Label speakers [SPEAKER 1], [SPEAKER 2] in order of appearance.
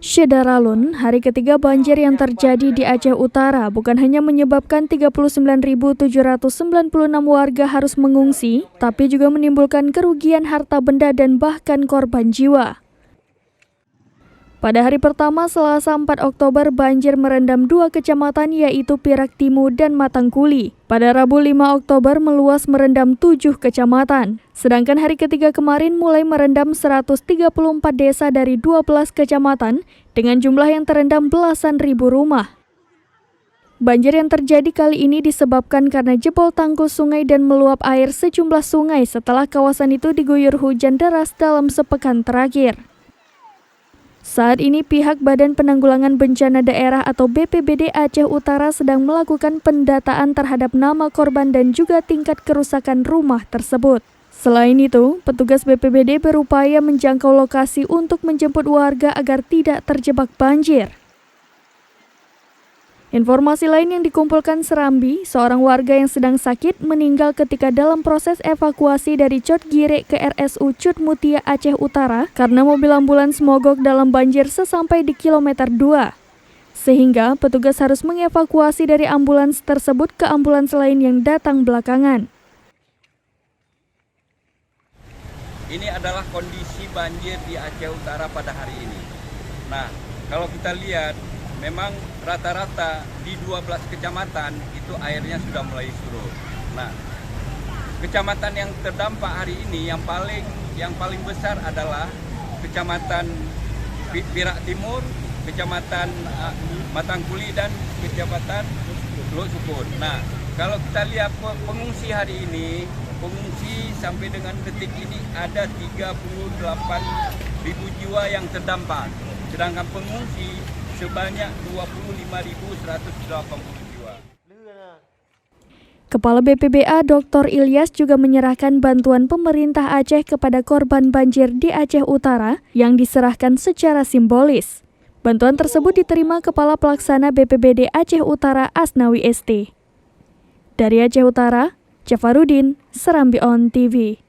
[SPEAKER 1] Syedaralun, hari ketiga banjir yang terjadi di Aceh Utara bukan hanya menyebabkan 39.796 warga harus mengungsi, tapi juga menimbulkan kerugian harta benda dan bahkan korban jiwa. Pada hari pertama Selasa 4 Oktober banjir merendam dua kecamatan yaitu Pirak Timur dan Matangkuli. Pada Rabu 5 Oktober meluas merendam 7 kecamatan. Sedangkan hari ketiga kemarin mulai merendam 134 desa dari 12 kecamatan dengan jumlah yang terendam belasan ribu rumah. Banjir yang terjadi kali ini disebabkan karena jebol tanggul sungai dan meluap air sejumlah sungai setelah kawasan itu diguyur hujan deras dalam sepekan terakhir. Saat ini pihak Badan Penanggulangan Bencana Daerah atau BPBD Aceh Utara sedang melakukan pendataan terhadap nama korban dan juga tingkat kerusakan rumah tersebut. Selain itu, petugas BPBD berupaya menjangkau lokasi untuk menjemput warga agar tidak terjebak banjir. Informasi lain yang dikumpulkan Serambi, seorang warga yang sedang sakit meninggal ketika dalam proses evakuasi dari Cot Gire ke RSU Cut Mutia Aceh Utara karena mobil ambulans mogok dalam banjir sesampai di kilometer 2. Sehingga petugas harus mengevakuasi dari ambulans tersebut ke ambulans lain yang datang belakangan.
[SPEAKER 2] Ini adalah kondisi banjir di Aceh Utara pada hari ini. Nah, kalau kita lihat memang rata-rata di 12 kecamatan itu airnya sudah mulai surut. Nah, kecamatan yang terdampak hari ini yang paling besar adalah Kecamatan Pirak Timur, Kecamatan Matangkuli dan Kecamatan Teluk Sukun. Nah, kalau kita lihat pengungsi hari ini, pengungsi sampai dengan detik ini ada 38.000 jiwa yang terdampak. Sedangkan pengungsi sebanyak 25.180 jiwa.
[SPEAKER 1] Kepala BPBA Dr. Ilyas juga menyerahkan bantuan pemerintah Aceh kepada korban banjir di Aceh Utara yang diserahkan secara simbolis. Bantuan tersebut diterima Kepala Pelaksana BPBD Aceh Utara Asnawi ST. Dari Aceh Utara, Jafarudin, Serambi On TV.